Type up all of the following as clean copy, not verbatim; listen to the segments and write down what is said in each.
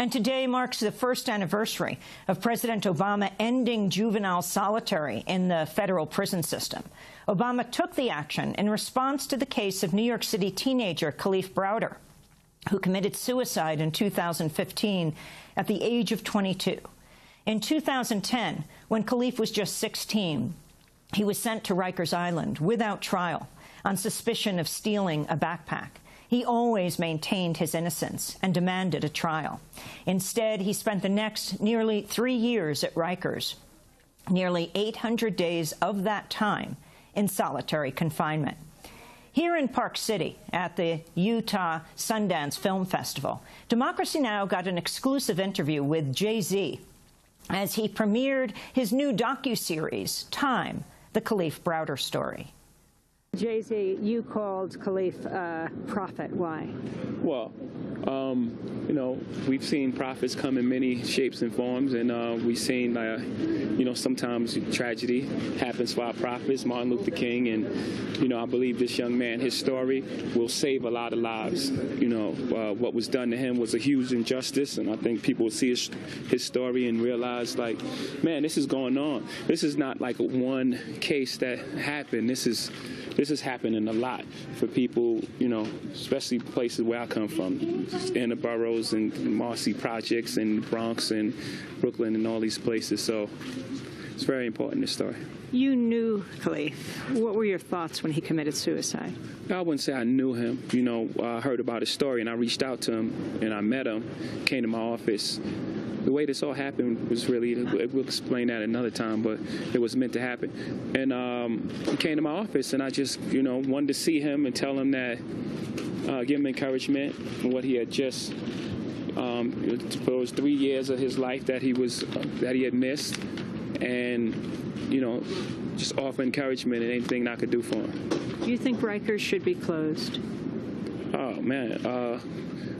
And today marks the first anniversary of President Obama ending juvenile solitary in the federal prison system. Obama took the action in response to the case of New York City teenager Kalief browder, who committed suicide in 2015 at the age of 22. In 2010, when Kalief was just 16, he was sent to Rikers Island without trial on suspicion of stealing a backpack. He always maintained his innocence and demanded a trial. Instead, he spent the next nearly 3 years at Rikers, nearly 800 days of that time in solitary confinement. Here in Park City at the Utah Sundance Film Festival, Democracy Now! Got an exclusive interview with Jay-Z as he premiered his new docu-series, Time, the Kalief browder story. Jay-Z, you called Kalief a prophet. Why? Well, you know, we've seen prophets come in many shapes and forms, and we've seen, you know, sometimes tragedy happens for our prophets, Martin Luther King, and, you know, I believe this young man, his story will save a lot of lives. You know, what was done to him was a huge injustice, and I think people will see his story and realize, like, man, this is going on. This is not like one case that happened. This is happening a lot for people, you know, especially places where I come from, in the boroughs and Marcy projects and Bronx and Brooklyn and all these places. So it's very important, this story. You knew Kalief. What were your thoughts when he committed suicide? I wouldn't say I knew him. You know, I heard about his story and I reached out to him and I met him, came to my office. The way this all happened was really, we'll explain that another time, but it was meant to happen. And he came to my office, and I just, you know, wanted to see him and tell him that, give him encouragement for what he had just, for those 3 years of his life that he had missed, and, you know, just offer encouragement and anything I could do for him. Do you think Rikers should be closed? Oh, man.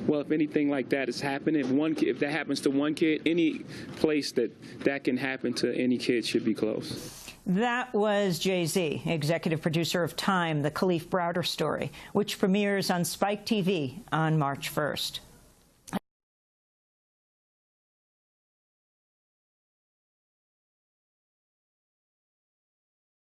Well, if anything like that is happening, if that happens to one kid, any place that can happen to any kid should be closed. That was Jay-Z, executive producer of Time, the Kalief browder story, which premieres on Spike TV on March 1st.